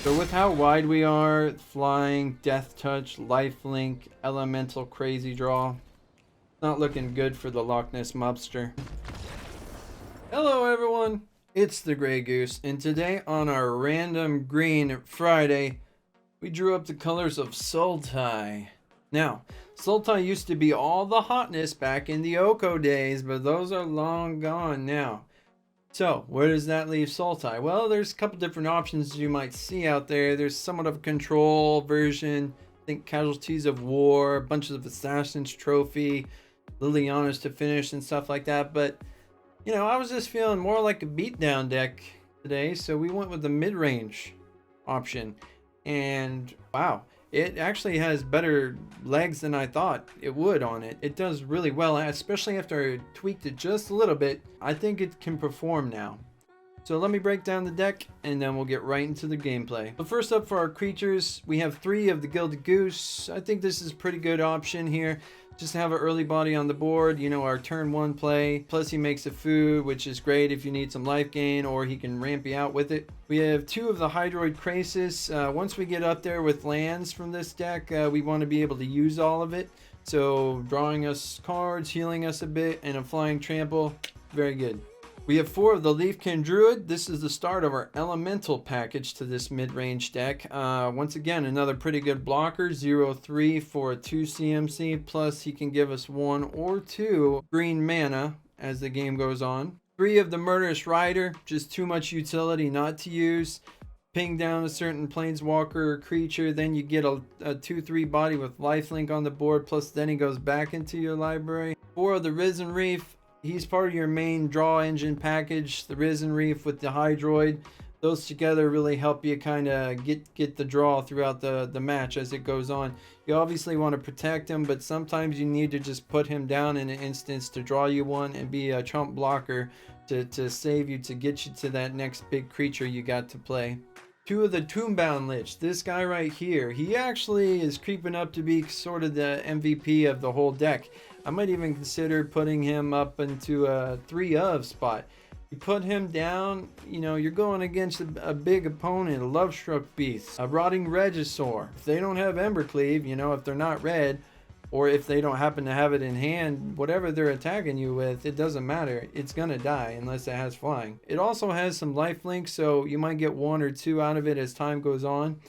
So with how wide we are, flying, death touch, lifelink, elemental crazy draw, not looking good for the Loch Ness mobster. Hello everyone, it's the Grey Goose, and today on our random green Friday, we drew up the colors of Sultai. Now, Sultai used to be all the hotness back in the Oko days, but those are long gone now. So, where does that leave Sultai? Well, there's a couple different options you might see out there. There's somewhat of a control version, think Casualties of War, bunches of Assassins Trophy, Liliana's to finish and stuff like that. But, you know, I was just feeling more like a beatdown deck today, so we went with the mid-range option. And, wow, it actually has better legs than I thought it would on it. It does really well, especially after I tweaked it just a little bit. I think it can perform now. So let me break down the deck and then we'll get right into the gameplay. But first up for our creatures, we have 3 of the Gilded Goose. I think this is a pretty good option here. Just have an early body on the board, you know, our turn 1 play. Plus he makes a food, which is great if you need some life gain, or he can ramp you out with it. We have 2 of the Hydroid Krasis. Once we get up there with lands from this deck, we want to be able to use all of it. So drawing us cards, healing us a bit, and a flying trample, very good. We have 4 of the Leafkin Druid. This is the start of our elemental package to this mid-range deck. Once again, another pretty good blocker, 0-3 for a 2 CMC, plus he can give us 1 or 2 green mana as the game goes on. 3 of the Murderous Rider, just too much utility not to use. Ping down a certain planeswalker or creature, then you get a 2-3 body with lifelink on the board, plus then he goes back into your library. 4 of the Risen Reef. He's part of your main draw engine package, the Risen Reef with the Hydroid. Those together really help you kind of get the draw throughout the match as it goes on. You obviously want to protect him, but sometimes you need to just put him down in an instance to draw you one and be a trump blocker to save you, to get you to that next big creature you got to play. 2 of the Tomebound Lich. This guy right here, he actually is creeping up to be sort of the MVP of the whole deck. I might even consider putting him up into a 3 of spot. You put him down, you know, you're going against a big opponent, a Lovestruck Beast, a Rotting Regisaur. If they don't have Embercleave, you know, if they're not red, or if they don't happen to have it in hand, whatever they're attacking you with, it doesn't matter. It's gonna die unless it has flying. It also has some lifelink, so you might get 1 or 2 out of it as time goes on.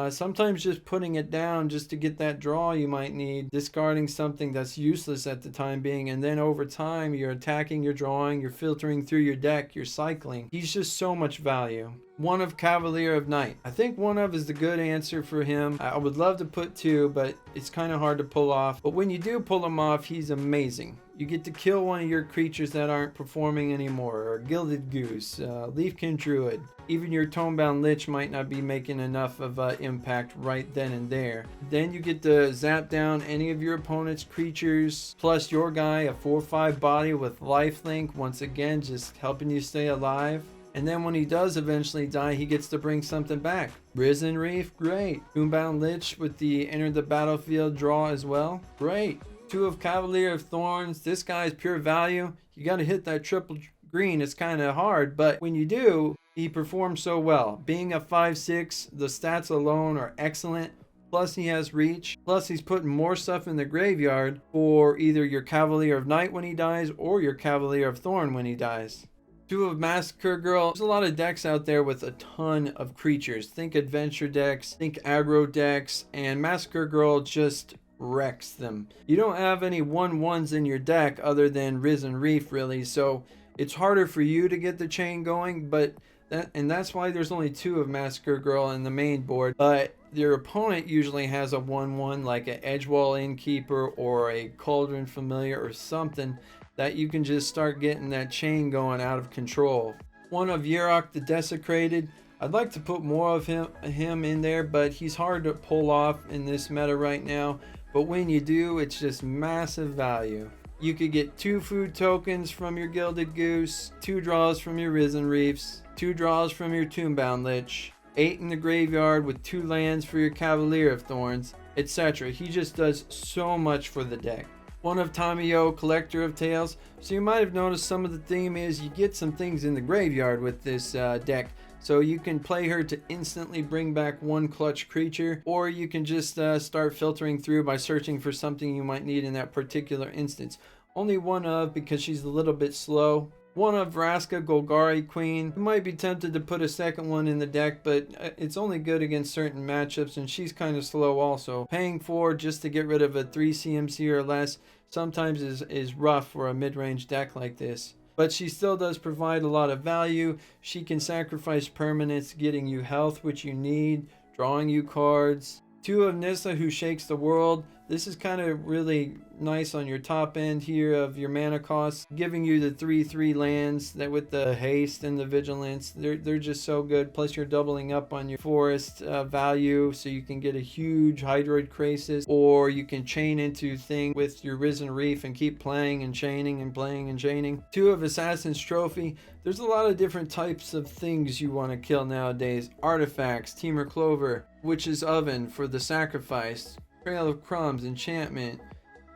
Sometimes just putting it down just to get that draw you might need, discarding something that's useless at the time being, and then over time you're attacking, you're drawing, you're filtering through your deck, you're cycling. He's just so much value. 1 of Cavalier of Night. I think 1 of is the good answer for him. I would love to put 2, but it's kind of hard to pull off. But when you do pull him off, he's amazing. You get to kill one of your creatures that aren't performing anymore, or Gilded Goose, Leafkin Druid. Even your Tomebound Lich might not be making enough of an impact right then and there. Then you get to zap down any of your opponent's creatures, plus your guy, a 4/5 body with lifelink, once again just helping you stay alive. And then when he does eventually die, he gets to bring something back. Risen Reef, great. Tomebound Lich with the enter the battlefield draw as well, great. 2 of Cavalier of Thorns. This guy is pure value. You got to hit that triple green. It's kind of hard, but when you do, he performs so well. Being a 5/6, the stats alone are excellent. Plus he has reach. Plus he's putting more stuff in the graveyard for either your Cavalier of Night when he dies or your Cavalier of Thorn when he dies. 2 of Massacre Girl. There's a lot of decks out there with a ton of creatures. Think adventure decks, think aggro decks, and Massacre Girl just wrecks them. You don't have any 1/1s in your deck other than Risen Reef really, so it's harder for you to get the chain going, but that's why there's only 2 of Massacre Girl in the main board. But your opponent usually has a 1/1 like an Edgewall Innkeeper or a Cauldron Familiar or something that you can just start getting that chain going out of control. 1 of Yarok the Desecrated. I'd like to put more of him in there, but he's hard to pull off in this meta right now. But when you do, it's just massive value. You could get 2 food tokens from your Gilded Goose, 2 draws from your Risen Reefs, 2 draws from your Tomebound Lich, 8 in the graveyard with 2 lands for your Cavalier of Thorns, etc. He just does so much for the deck. 1 of Tomebound, Collector of Tales. So you might have noticed some of the theme is you get some things in the graveyard with this deck. So you can play her to instantly bring back one clutch creature, or you can just start filtering through by searching for something you might need in that particular instance. Only one of, because she's a little bit slow. One of Vraska, Golgari Queen. You might be tempted to put a second one in the deck, but it's only good against certain matchups, and she's kind of slow also. Paying 4 just to get rid of a 3 CMC or less sometimes is rough for a mid-range deck like this. But she still does provide a lot of value. She can sacrifice permanents, getting you health, which you need, drawing you cards. 2 of Nissa, who shakes the world. This is kind of really nice on your top end here of your mana costs, giving you the 3/3 lands that with the haste and the vigilance, they're just so good. Plus you're doubling up on your forest value, so you can get a huge Hydroid Krasis, or you can chain into thing with your Risen Reef and keep playing and chaining and playing and chaining. 2 of Assassin's Trophy. There's a lot of different types of things you want to kill nowadays. Artifacts, Teamer Clover, Witch's Oven for the sacrifice, Trail of Crumbs, Enchantment,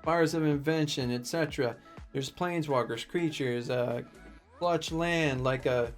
Fires of Invention, etc. There's planeswalkers, creatures, clutch land like a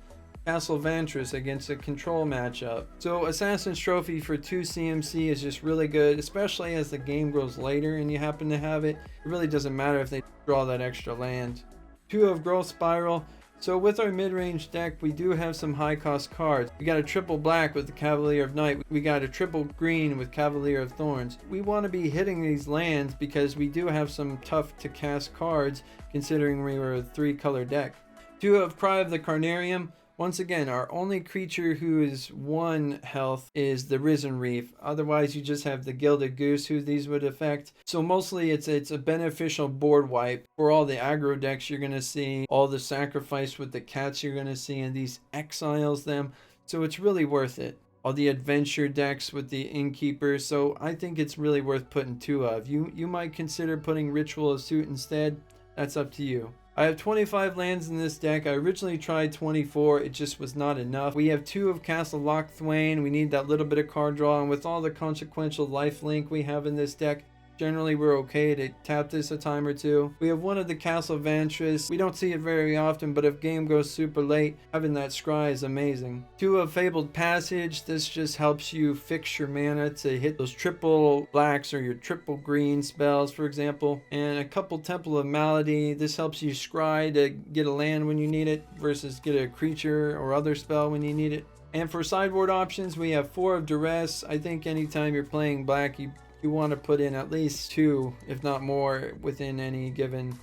Castle Vantress against a control matchup. So Assassin's Trophy for 2 CMC is just really good, especially as the game grows later and you happen to have it. It really doesn't matter if they draw that extra land. 2 of Growth Spiral. So with our mid-range deck, we do have some high-cost cards. We got a triple black with the Cavalier of Night. We got a triple green with Cavalier of Thorns. We want to be hitting these lands because we do have some tough-to-cast cards, considering we were a 3-color deck. 2 of Cry of the Carnarium. Once again, our only creature who is 1 health is the Risen Reef. Otherwise, you just have the Gilded Goose who these would affect. So mostly it's a beneficial board wipe. For all the aggro decks you're going to see, all the sacrifice with the cats you're going to see, and these exiles them. So it's really worth it. All the adventure decks with the innkeeper. So I think it's really worth putting 2 of. You might consider putting Ritual of Suit instead. That's up to you. I have 25 lands in this deck. I originally tried 24, it just was not enough. We have 2 of Castle Locthwain. We need that little bit of card draw, and with all the consequential lifelink we have in this deck, generally we're okay to tap this a time or 2. We have 1 of the Castle Vantress. We don't see it very often, but if game goes super late, having that scry is amazing. 2 of Fabled Passage. This just helps you fix your mana to hit those triple blacks or your triple green spells, for example. And a couple Temple of Malady. This helps you scry to get a land when you need it versus get a creature or other spell when you need it. And for sideboard options, we have 4 of Duress. I think anytime you're playing black, you want to put in at least 2, if not more, within any given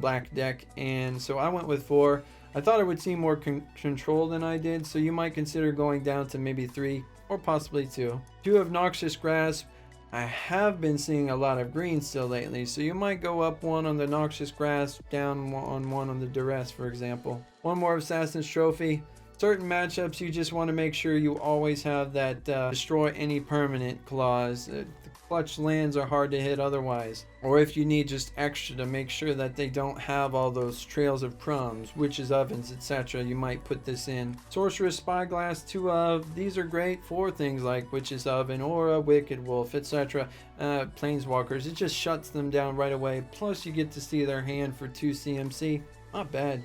black deck. And so I went with 4. I thought it would seem more control than I did, so you might consider going down to maybe 3 or possibly 2. 2 of Noxious Grasp. I have been seeing a lot of green still lately, so you might go up 1 on the Noxious Grasp, down on 1 on the Duress, for example. 1 more of Assassin's Trophy. Certain matchups, you just want to make sure you always have that destroy any permanent clause. The clutch lands are hard to hit otherwise. Or if you need just extra to make sure that they don't have all those trails of crumbs, witches ovens, etc., you might put this in. Sorceress Spyglass, 2 of. These are great for things like witches oven, aura, wicked wolf, etc. Planeswalkers, it just shuts them down right away. Plus you get to see their hand for 2 CMC. Not bad.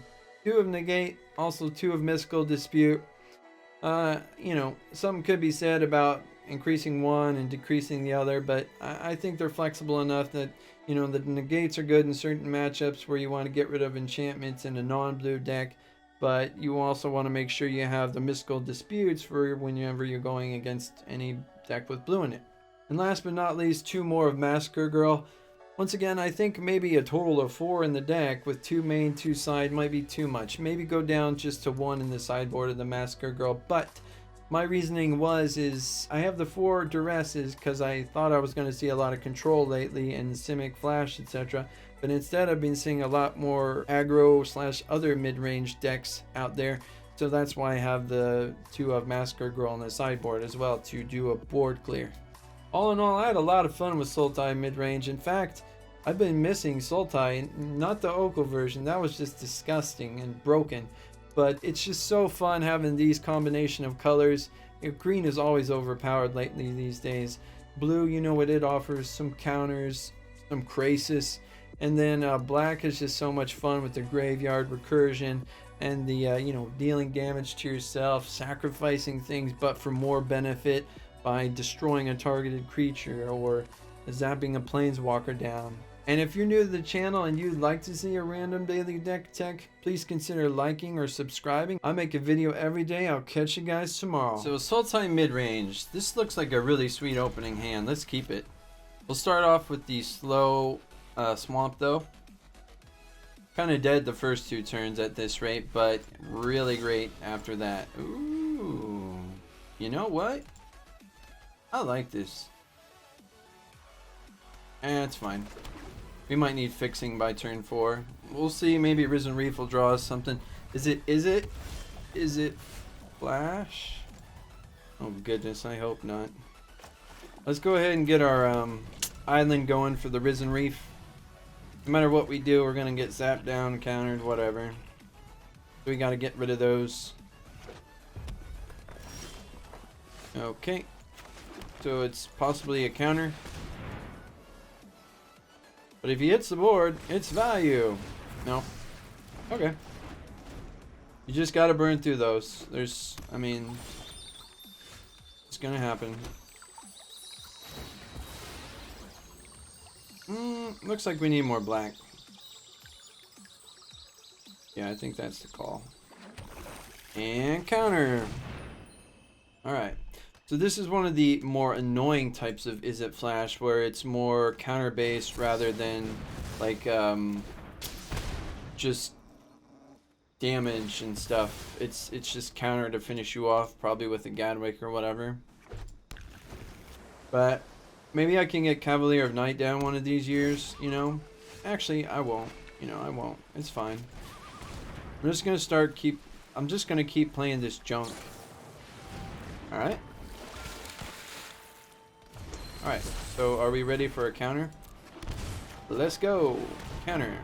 2 of Negate, also 2 of Mystical Dispute. Something could be said about increasing one and decreasing the other, but I think they're flexible enough that, the negates are good in certain matchups where you want to get rid of enchantments in a non-blue deck, but you also want to make sure you have the Mystical Disputes for whenever you're going against any deck with blue in it. And last but not least, 2 more of Massacre Girl. Once again, I think maybe a total of 4 in the deck with 2 main, 2 side might be too much. Maybe go down just to 1 in the sideboard of the Massacre Girl. But my reasoning is I have the 4 Duresses because I thought I was going to see a lot of control lately and Simic Flash, etc. But instead I've been seeing a lot more aggro / other mid-range decks out there. So that's why I have the 2 of Massacre Girl on the sideboard as well to do a board clear. All in all, I had a lot of fun with Sultai Midrange. In fact, I've been missing Sultai, not the Oko version. That was just disgusting and broken. But it's just so fun having these combination of colors. Green is always overpowered lately these days. Blue, you know what it offers, some counters, some Krasis. And then black is just so much fun with the graveyard recursion and the you know, dealing damage to yourself, sacrificing things but for more benefit by destroying a targeted creature or zapping a planeswalker down. And if you're new to the channel and you'd like to see a random daily deck tech, please consider liking or subscribing. I make a video every day. I'll catch you guys tomorrow. So Sultai Midrange. This looks like a really sweet opening hand. Let's keep it. We'll start off with the slow swamp though. Kind of dead the first 2 turns at this rate, but really great after that. Ooh. You know what? I like this. It's fine. We might need fixing by turn 4. We'll see. Maybe Risen Reef will draw us something. Is it Flash? Oh goodness, I hope not. Let's go ahead and get our island going for the Risen Reef. No matter what we do, we're gonna get zapped down, countered, whatever. So we gotta get rid of those. Okay. So it's possibly a counter. But if he hits the board, it's value. No. Okay. You just gotta burn through those. I mean, it's gonna happen. Looks like we need more black. Yeah, I think that's the call. And counter. Alright. So this is one of the more annoying types of Izzet Flash, where it's more counter based rather than like just damage and stuff. It's just counter to finish you off, probably with a Gadwick or whatever. But maybe I can get Cavalier of Night down one of these years, you know. Actually, I won't. You know, I won't. It's fine. I'm just gonna keep playing this junk. All right. Alright, so are we ready for a counter? Let's go! Counter.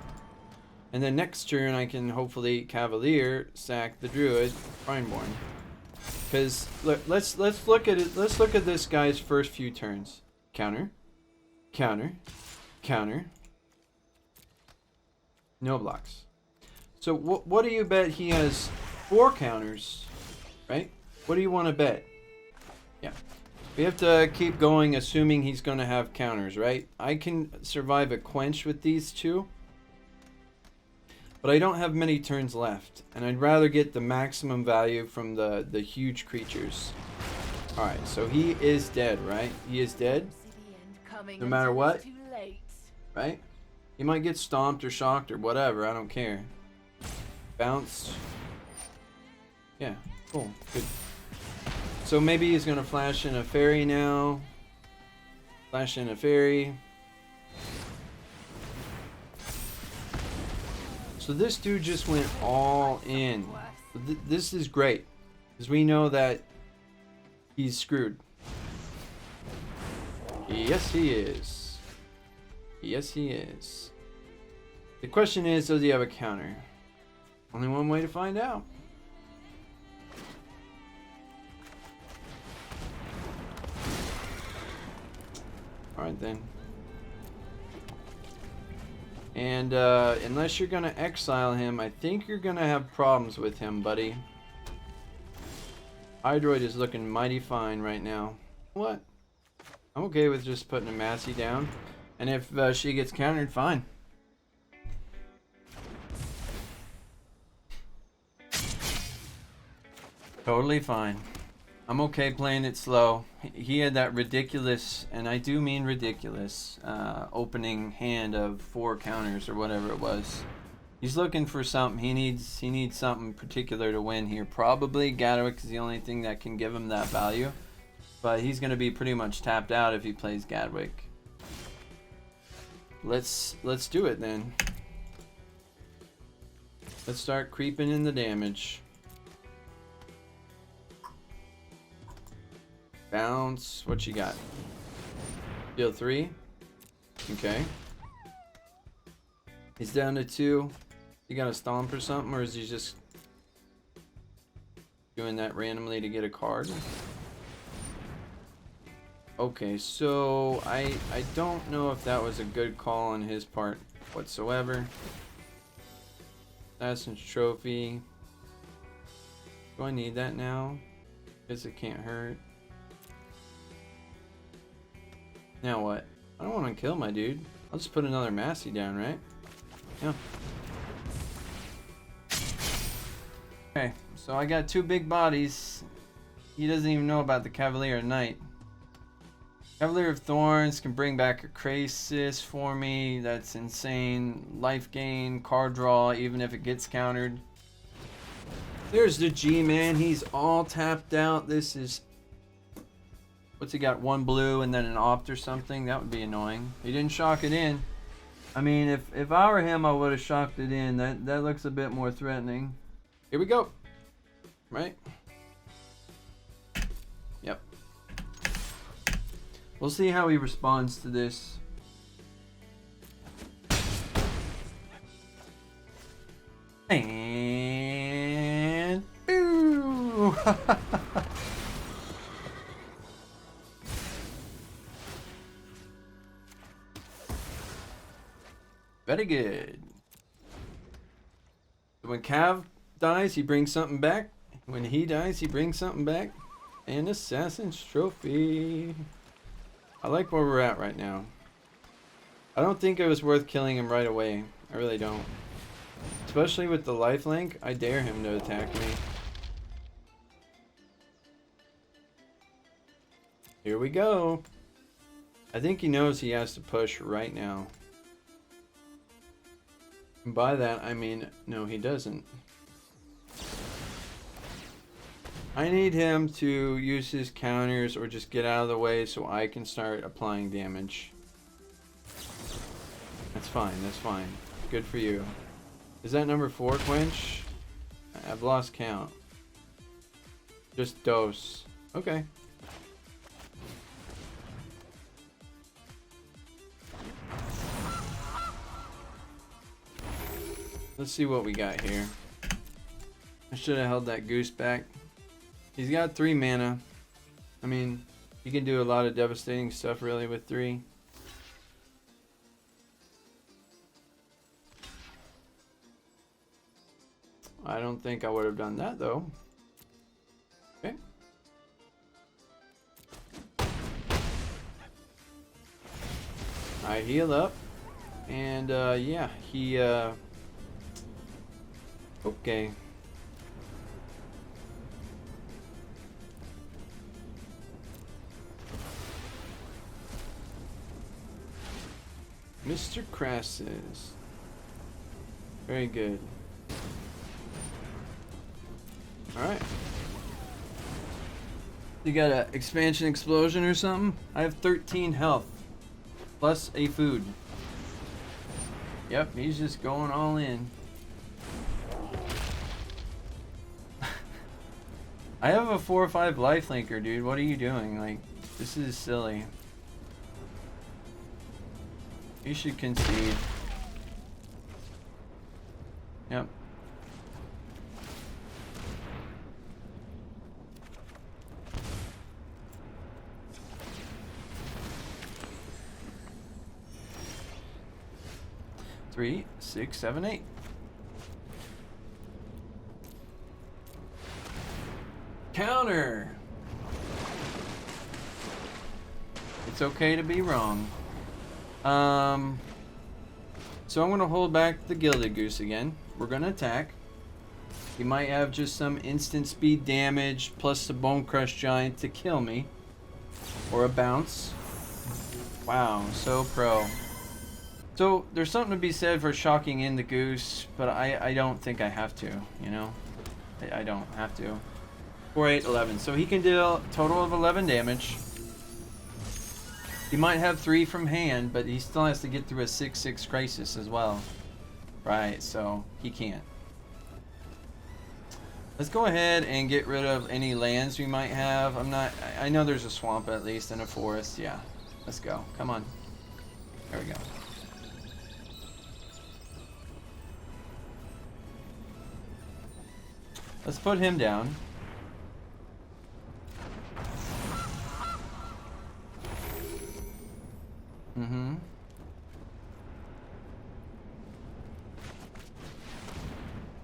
And then next turn I can hopefully Cavalier sack the Druid Primeborn. Because look, let's look at it. Let's look at this guy's first few turns. Counter, counter, counter. No blocks. So what do you bet he has 4 counters, right? What do you want to bet? Yeah. We have to keep going assuming he's going to have counters, right? I can survive a quench with these 2. But I don't have many turns left. And I'd rather get the maximum value from the huge creatures. Alright, so he is dead, right? He is dead. No matter what. Right? He might get stomped or shocked or whatever. I don't care. Bounce. Yeah, cool. Good. So maybe he's gonna flash in a fairy now. Flash in a fairy. So this dude just went all in. This is great, because we know that he's screwed. Yes, he is. Yes, he is. The question is, does he have a counter? Only one way to find out. Alright then. And unless you're gonna exile him, I think you're gonna have problems with him, buddy. Hydroid is looking mighty fine right now. What? I'm okay with just putting a Massey down. And if she gets countered, fine. Totally fine. I'm okay playing it slow. He had that ridiculous, and I do mean ridiculous, opening hand of 4 counters or whatever it was. He's looking for something. He needs something particular to win here. Probably Gadwick is the only thing that can give him that value. But he's going to be pretty much tapped out if he plays Gadwick. Let's do it then. Let's start creeping in the damage. Bounce. What you got? Deal 3. Okay. He's down to 2. You got a stomp or something, or is he just doing that randomly to get a card? Okay, so I don't know if that was a good call on his part whatsoever. Assassin's Trophy. Do I need that now? Guess it can't hurt. Now what? I don't want to kill my dude. I'll just put another Massey down, right? Yeah. Okay, so I got 2 big bodies. He doesn't even know about the Cavalier Knight. Cavalier of Thorns can bring back a Krasis for me. That's insane. Life gain, card draw, even if it gets countered. There's the G-Man. He's all tapped out. This is... What's he got? 1 blue and then an opt or something? That would be annoying. He didn't shock it in. I mean, if I were him, I would have shocked it in. That looks a bit more threatening. Here we go. Right? Yep. We'll see how he responds to this. And... Boo! Very good. When Cav dies, he brings something back. When he dies, he brings something back. An Assassin's Trophy. I like where we're at right now. I don't think it was worth killing him right away. I really don't. Especially with the lifelink, I dare him to attack me. Here we go. I think he knows he has to push right now. And by that, I mean, no, he doesn't. I need him to use his counters or just get out of the way so I can start applying damage. That's fine, that's fine. Good for you. Is that number 4, Quench? I've lost count. Just dose. Okay. Let's see what we got here. I should have held that Goose back. He's got 3 mana. I mean, he can do a lot of devastating stuff really with 3. I don't think I would have done that though. Okay. I heal up. And yeah, he okay. Mr. Krasis. Very good. Alright. You got an expansion explosion or something? I have 13 health. Plus a food. Yep, he's just going all in. I have a 4 or 5 lifelinker, dude. What are you doing? Like, this is silly. You should concede. Yep. Three, 6, 7, 8. Counter. It's okay to be wrong. So I'm gonna hold back the Gilded Goose again. We're gonna attack. He might have just some instant speed damage plus the Bone Crush Giant to kill me. Or a bounce. Wow, so pro. So there's something to be said for shocking in the Goose, but I don't think I have to, you know? I don't have to. 4, 8, 11. So he can deal a total of 11 damage. He might have 3 from hand, but he still has to get through a 6/6 Krasis as well. Right, so he can't. Let's go ahead and get rid of any lands we might have. I know there's a swamp at least and a forest. Yeah, let's go. Come on. There we go. Let's put him down. Mm-hmm.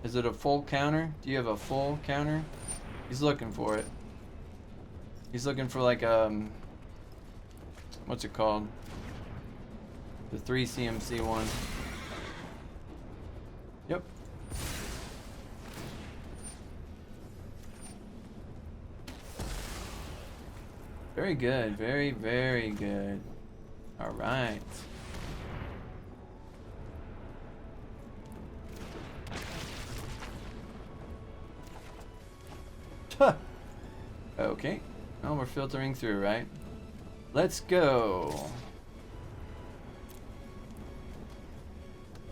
Is it a full counter? Do you have a full counter? He's looking for it. He's looking for like what's it called? The 3 CMC one. Yep. Very good. Very, very good. All right. Okay. Well, we're filtering through, right? Let's go.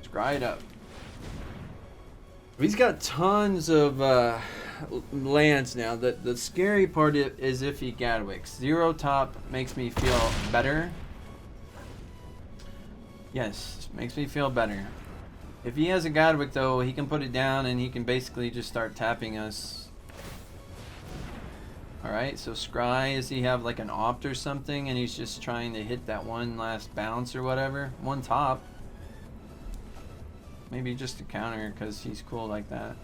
Scry it up. He's got tons of lands now. The scary part is if he Gadwicks. 0 top makes me feel better. Yes, makes me feel better. If he has a Gadwick though, he can put it down and he can basically just start tapping us. Alright, so Scry, does he have like an opt or something and he's just trying to hit that one last bounce or whatever? 1 top. Maybe just a counter because he's cool like that.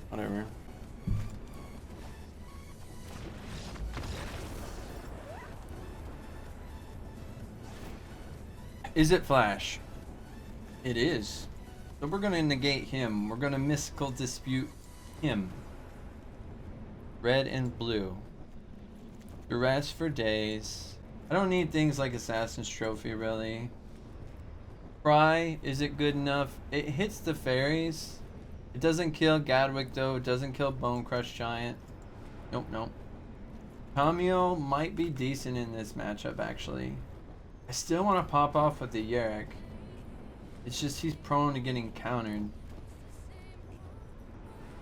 Whatever. Izzet Flash? It is. So we're going to negate him. We're going to mystical dispute him. Red and blue. Duress for days. I don't need things like Assassin's Trophy, really. Cry, is it good enough? It hits the fairies. It doesn't kill Gadwick, though. It doesn't kill Bone Crush Giant. Nope, nope. Cameo might be decent in this matchup, actually. I still want to pop off with the Yarok. It's just he's prone to getting countered.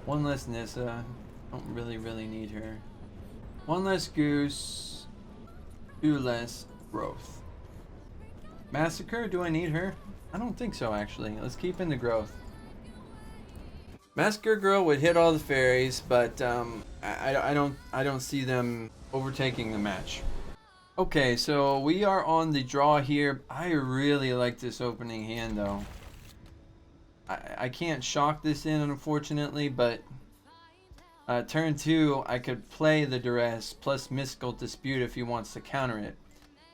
1 less Nissa. Don't really need her. 1 less Goose. 2 less growth. Massacre, do I need her? I don't think so, actually. Let's keep in the growth. Massacre Girl would hit all the fairies, but I don't see them overtaking the match. Okay, so we are on the draw here. I really like this opening hand, though. I can't shock this in, unfortunately, but turn 2, I could play the Duress plus Mystical Dispute if he wants to counter it.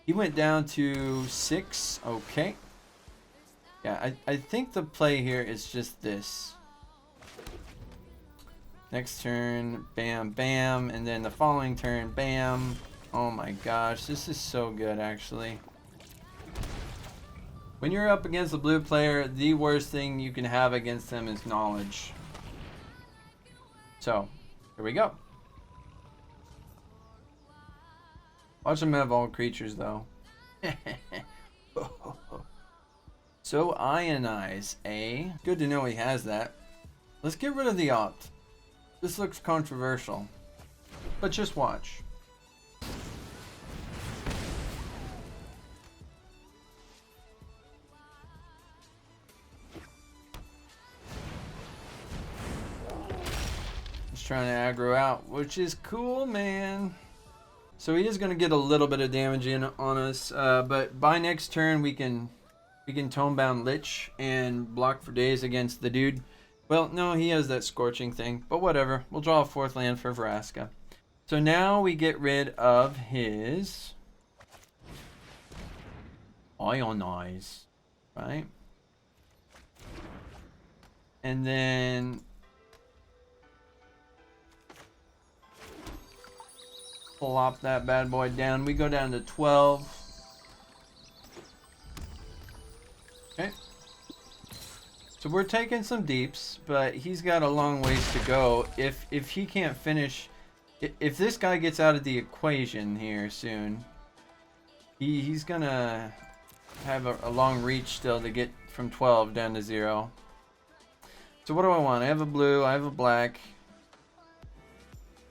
He went down to 6. Okay. Yeah, I think the play here is just this. Next turn, bam, bam, and then the following turn, bam. Oh my gosh, this is so good, actually. When you're up against a blue player, the worst thing you can have against them is knowledge. So, here we go. Watch him have all creatures, though. So, Ionize, eh? Good to know he has that. Let's get rid of the opt. This looks controversial. But just watch. Trying to aggro out, which is cool, man. So he is going to get a little bit of damage in on us, but by next turn we can Tomebound Lich and block for days against the dude. Well, no, he has that scorching thing, but whatever. We'll draw a 4th land for Vraska. So now we get rid of his Ionize, right? And then plop that bad boy down. We go down to 12. Okay. So we're taking some deeps, but he's got a long ways to go. If he can't finish, if this guy gets out of the equation here soon, he's gonna have a long reach still to get from 12 down to 0. So what do I want? I have a blue, I have a black.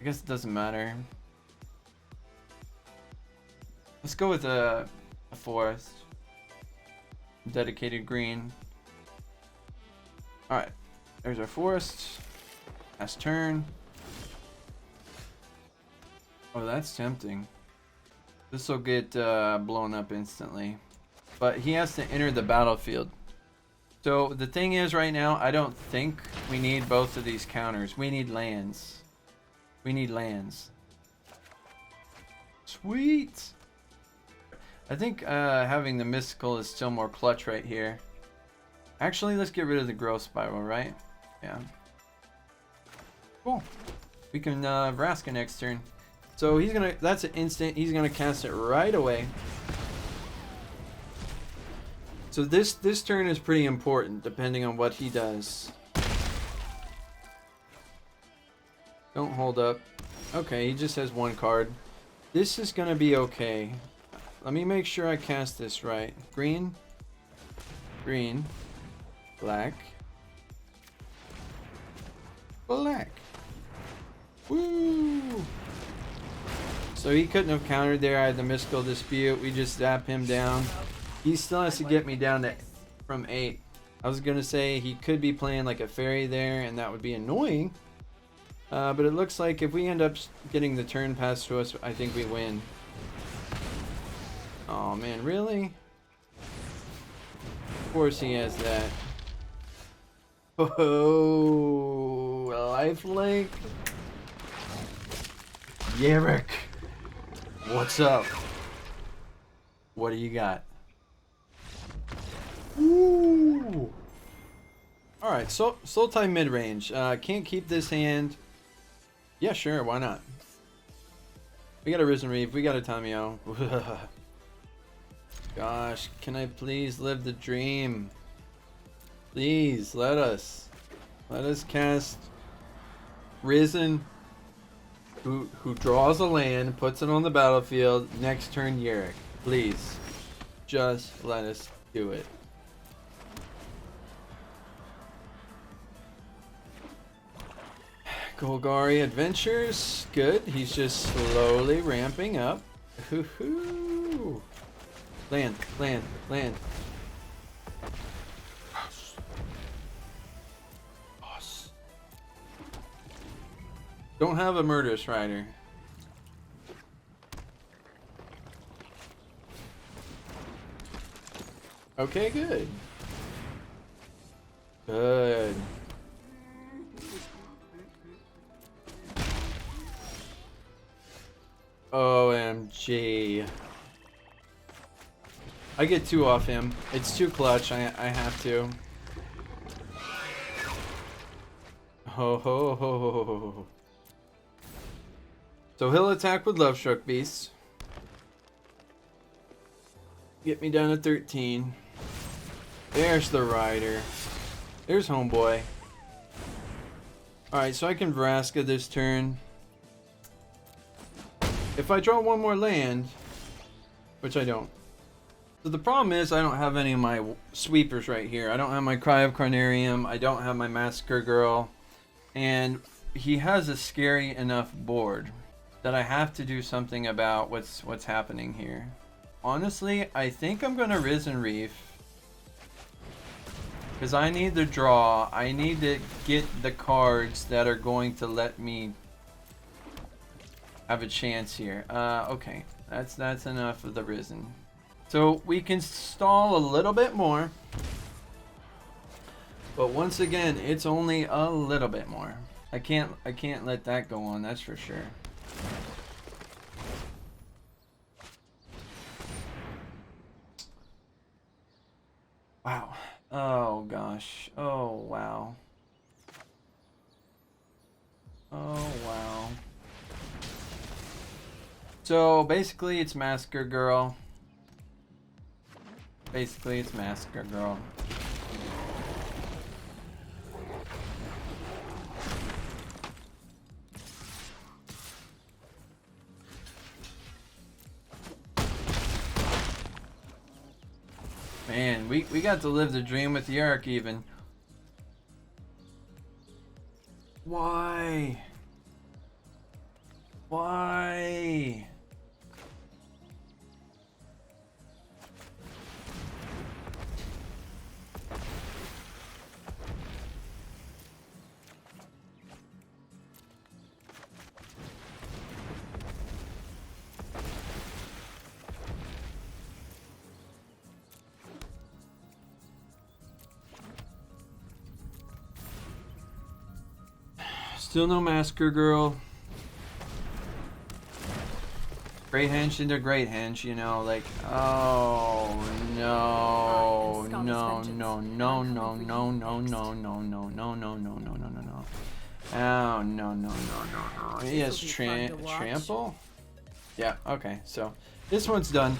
I guess it doesn't matter. Let's go with a forest. Dedicated green. Alright. There's our forest. Last turn. Oh, that's tempting. This will get blown up instantly. But he has to enter the battlefield. So the thing is right now, I don't think we need both of these counters. We need lands. We need lands. Sweet! I think having the mystical is still more clutch right here. Actually, let's get rid of the growth spiral, right? Yeah. Cool. We can Vraska next turn. So he's gonna, that's an instant, he's gonna cast it right away. So this turn is pretty important depending on what he does. Don't hold up. Okay, he just has one card. This is gonna be okay. Let me make sure I cast this right. Green, green, black, black. Woo! So he couldn't have countered there. I had the mystical dispute. We just zap him down. He still has to get me down to from 8. I was gonna say he could be playing like a fairy there, and that would be annoying. But it looks like if we end up getting the turn passed to us, I think we win. Oh man, really? Of course he has that. Oh, lifelink. Yarok, what's up? What do you got? Ooh. All right, so Sultai Midrange. Can't keep this hand. Yeah, sure, why not? We got a Risen Reef. We got a Tomebound. Gosh, can I please live the dream? Please let us cast Risen, who draws a land, puts it on the battlefield. Next turn, Yarok. Please, just let us do it. Golgari Adventures, good. He's just slowly ramping up. Hoo-hoo. Land, land, land. Boss. Don't have a Murderous Rider. Okay, good. Good. OMG. I get 2 off him. It's too clutch. I have to. Ho ho ho ho ho ho. So he'll attack with Love Struck Beasts. Get me down to 13. There's the Rider. There's Homeboy. Alright, so I can Vraska this turn. If I draw one more land, which I don't. So the problem is I don't have any of my sweepers right here. I don't have my Cry of Carnarium. I don't have my Massacre Girl. And he has a scary enough board that I have to do something about what's happening here. Honestly, I think I'm going to Risen Reef. Because I need the draw. I need to get the cards that are going to let me have a chance here. Okay, that's enough of the Risen. So we can stall a little bit more, but once again, it's only a little bit more. I can't let that go on. That's for sure. Wow. Oh gosh. Oh wow. Oh wow. So basically it's Massacre Girl. Basically it's Massacre Girl. Man, we got to live the dream with Yarok even. Why? Why? Still no Massacre Girl. Great hench into great hench, you know, like, oh no, no, no, no, no, no, no, no, no, no, no, no, no, no, no, no, no. Oh, no, no, no, no, no. He has trample? Yeah, okay, so this one's done.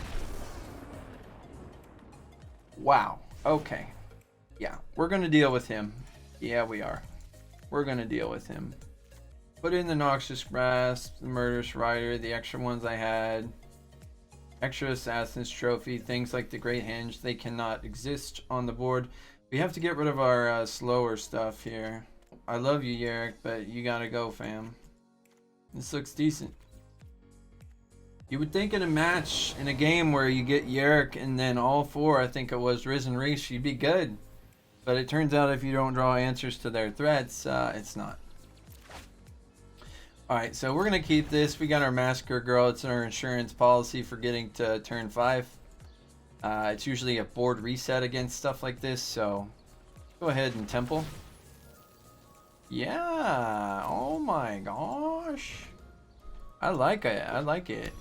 Wow, okay. Yeah, we're gonna deal with him. Yeah, we are. We're gonna deal with him. Put in the Noxious Grasp, the Murderous Rider, the extra ones I had. Extra Assassin's Trophy, things like the Great Henge, they cannot exist on the board. We have to get rid of our slower stuff here. I love you, Yarok, but you gotta go, fam. This looks decent. You would think in a match, in a game where you get Yarok and then all four, I think it was Risen Reef, you'd be good. But it turns out if you don't draw answers to their threats, it's not. Alright, so we're going to keep this. We got our Massacre Girl. It's our insurance policy for getting to turn 5. It's usually a board reset against stuff like this, so go ahead and Temple. Yeah, oh my gosh. I like it, I like it.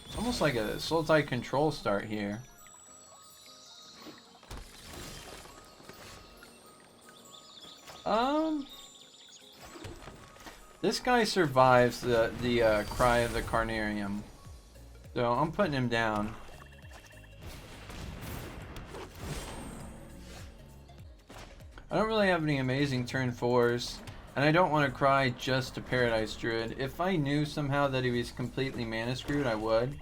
It's almost like a Sultai control start here. This guy survives the Cry of the Carnarium, so I'm putting him down. I don't really have any amazing turn 4s, and I don't want to cry just to Paradise Druid. If I knew somehow that he was completely mana screwed, I would,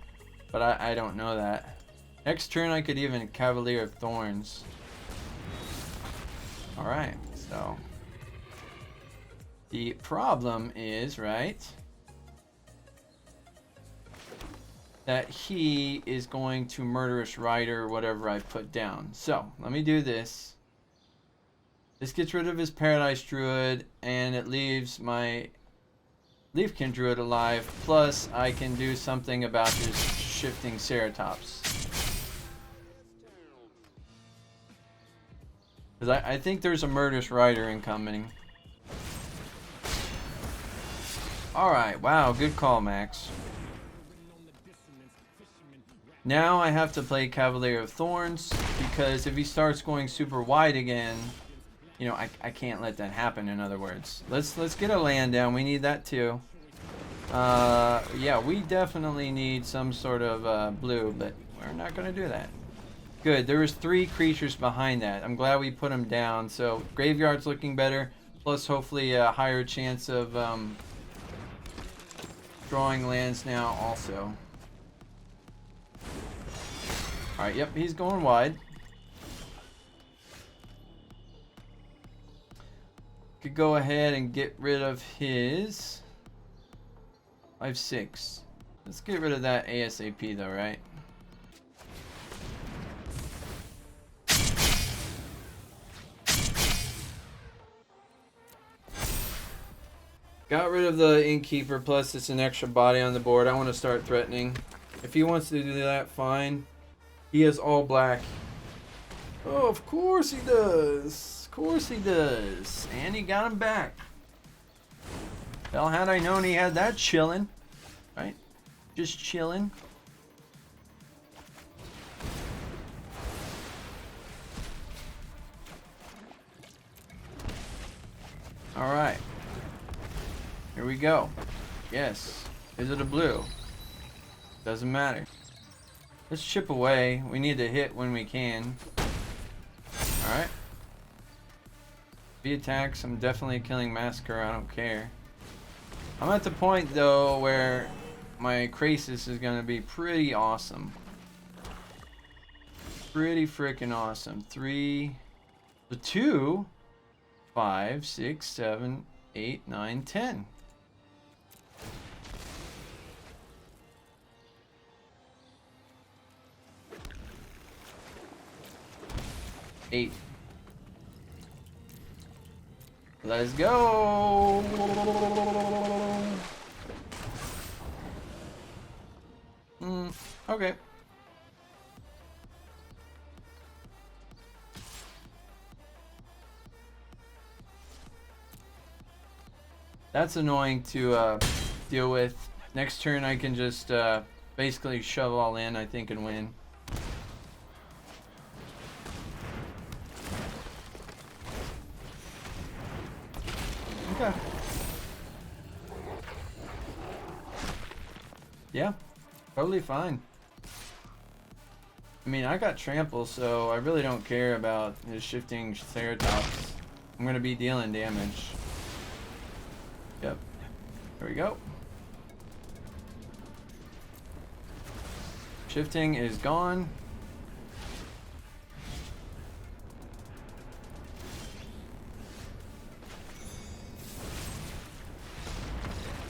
but I don't know that. Next turn I could even Cavalier of Thorns. Alright, so the problem is, right, that he is going to Murderous Rider whatever I put down. So, let me do this. This gets rid of his Paradise Druid, and it leaves my Leafkin Druid alive, plus I can do something about his Shifting Ceratops. Because I think there's a Murderous Rider incoming. Alright, wow, good call, Max. Now I have to play Cavalier of Thorns, because if he starts going super wide again, you know, I can't let that happen, in other words. Let's get a land down, we need that too. Yeah, we definitely need some sort of blue, but we're not going to do that. Good, there was 3 creatures behind that. I'm glad we put them down, so Graveyard's looking better, plus hopefully a higher chance of drawing lands now also. Alright, yep, he's going wide. Could go ahead and get rid of his 5/6. Let's get rid of that ASAP though, right? Got rid of the Innkeeper, plus it's an extra body on the board. I want to start threatening. If he wants to do that, fine. He has all black. Oh, of course he does. Of course he does. And he got him back. Well, had I known he had that chilling, right? Just chilling. All right. Here we go. Yes. Is it a blue? Doesn't matter. Let's chip away. We need to hit when we can. Alright. If he attacks, I'm definitely killing Massacre. I don't care. I'm at the point, though, where my Krasis is going to be pretty awesome. Pretty freaking awesome. 3, 2, 5, 6, 7, 8, 9, 10. Eight. Let's go. Okay. That's annoying to deal with. Next turn I can just basically shove all in, I think, and win. Okay. Yeah, totally fine. I mean, I got trample, so I really don't care about his shifting Ceratops. I'm gonna be dealing damage. Yep. There we go. Shifting is gone.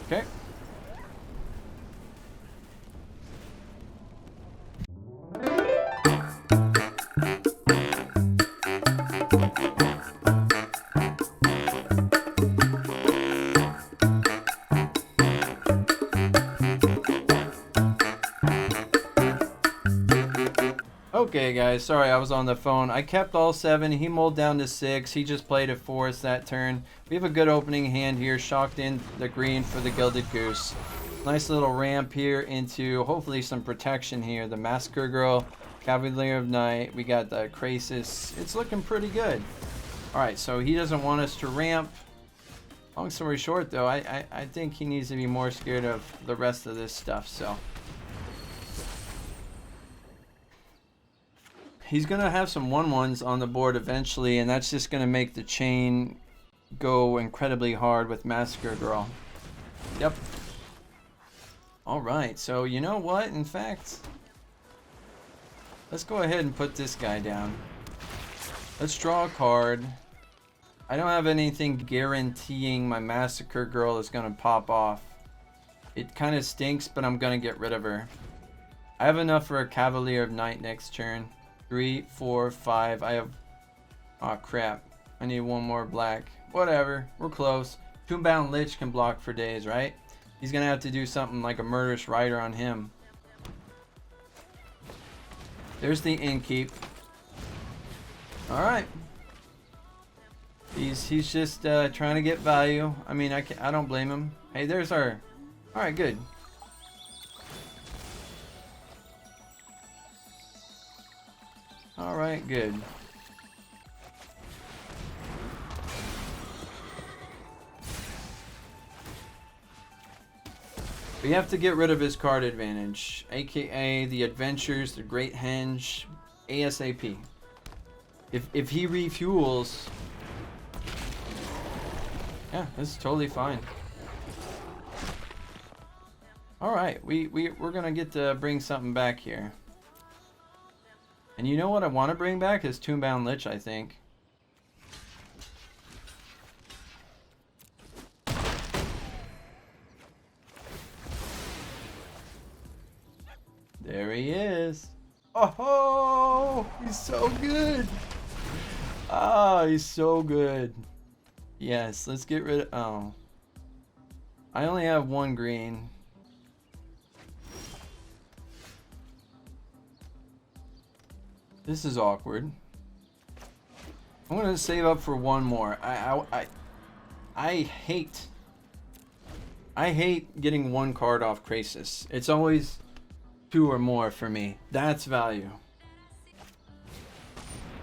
Okay. Okay guys, sorry I was on the phone. I kept all 7, he mulled down to 6, he just played it for us that turn. We have a good opening hand here, shocked in the green for the Gilded Goose. Nice little ramp here into hopefully some protection here. The Massacre Girl, Cavalier of Night, we got the Krasis. It's looking pretty good. Alright, so he doesn't want us to ramp. Long story short though, I think he needs to be more scared of the rest of this stuff, so. He's going to have some 1/1s on the board eventually, and that's just going to make the chain go incredibly hard with Massacre Girl. Yep. Alright, so you know what? In fact, let's go ahead and put this guy down. Let's draw a card. I don't have anything guaranteeing my Massacre Girl is going to pop off. It kind of stinks, but I'm going to get rid of her. I have enough for a Cavalier of Night next turn. 3, 4, 5. I have... oh crap. I need one more black. Whatever. We're close. Tomebound Lich can block for days, right? He's going to have to do something like a Murderous Rider on him. There's the Innkeep. Alright. He's just trying to get value. I mean, I don't blame him. Hey, there's our... alright, good. Alright, good. We have to get rid of his card advantage, aka the Adventures, the Great Henge, ASAP. If he refuels, yeah, this is totally fine. Alright, we're gonna get to bring something back here. And you know what I want to bring back is Tomebound Lich, I think. There he is. Oh, he's so good. Ah, he's so good. Yes, let's get rid of... oh. I only have 1 green. This is awkward. I'm gonna save up for 1 more. I hate getting 1 card off Krasis. It's always 2 or more for me. That's value.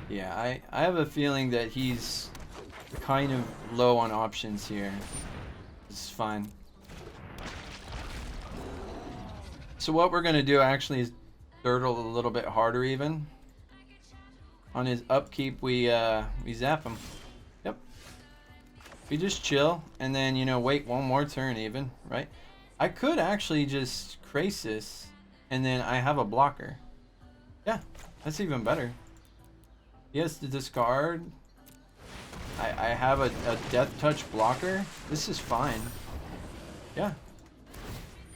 Yeah, I have a feeling that he's kind of low on options here. This is fine. So what we're gonna do actually is dirtle a little bit harder even. On his upkeep, we zap him. Yep. We just chill, and then, you know, wait 1 more turn even, right? I could actually just Krasis, and then I have a blocker. Yeah, that's even better. He has to discard. I have a Death Touch blocker. This is fine. Yeah.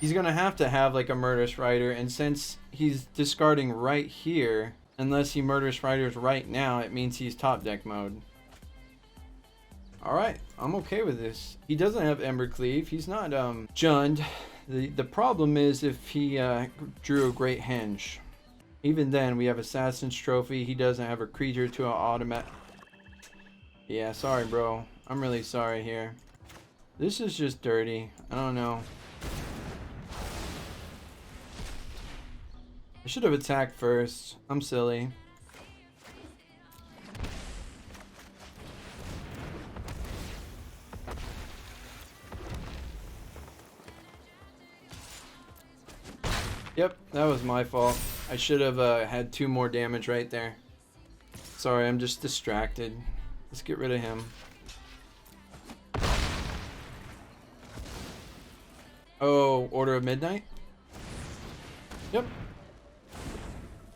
He's gonna have to have like a Murderous Rider, and since he's discarding right here, unless he Murderous Riders right now, it means he's top deck mode. Alright, I'm okay with this. He doesn't have Embercleave. He's not Jund. The problem is if he drew a Great Henge. Even then, we have Assassin's Trophy. He doesn't have a creature to an automatic. Yeah, sorry, bro. I'm really sorry here. This is just dirty. I don't know. I should have attacked first. I'm silly. Yep, that was my fault. I should have had 2 more damage right there. Sorry, I'm just distracted. Let's get rid of him. Oh, Order of Midnight? Yep.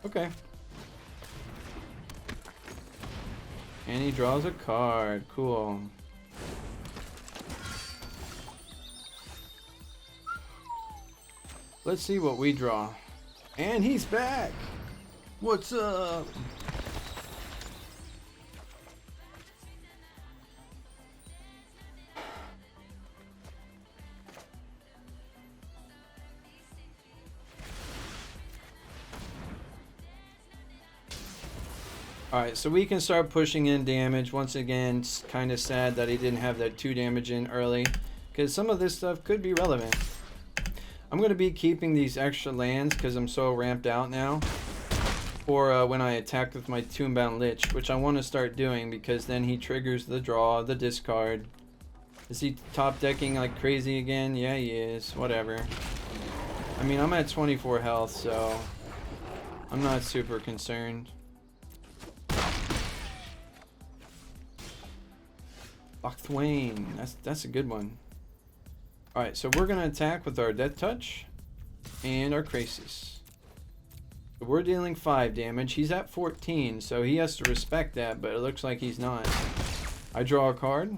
Okay. And he draws a card. Cool. Let's see what we draw. And he's back! What's up? Alright, so we can start pushing in damage. Once again, it's kind of sad that he didn't have that 2 damage in early, because some of this stuff could be relevant. I'm going to be keeping these extra lands because I'm so ramped out now for when I attack with my Tomebound Lich, which I want to start doing because then he triggers the draw, the discard. Is he top decking like crazy again? Yeah, he is. Whatever. I mean, I'm at 24 health, so I'm not super concerned. Thwain, that's a good one. Alright, so we're going to attack with our Death Touch and our Krasis. So we're dealing 5 damage. He's at 14, so he has to respect that, but it looks like he's not. I draw a card.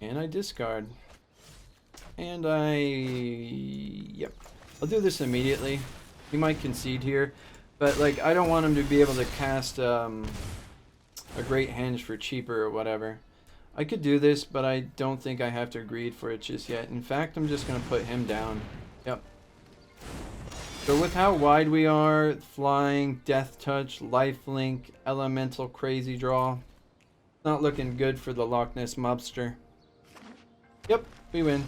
And I discard. And yep. I'll do this immediately. He might concede here, but like I don't want him to be able to cast a Great Henge for cheaper or whatever. I could do this, but I don't think I have to agree for it just yet. In fact, I'm just going to put him down. Yep. So with how wide we are, flying, Death Touch, Lifelink, Elemental Crazy Draw, not looking good for the Loch Ness Mobster. Yep, we win.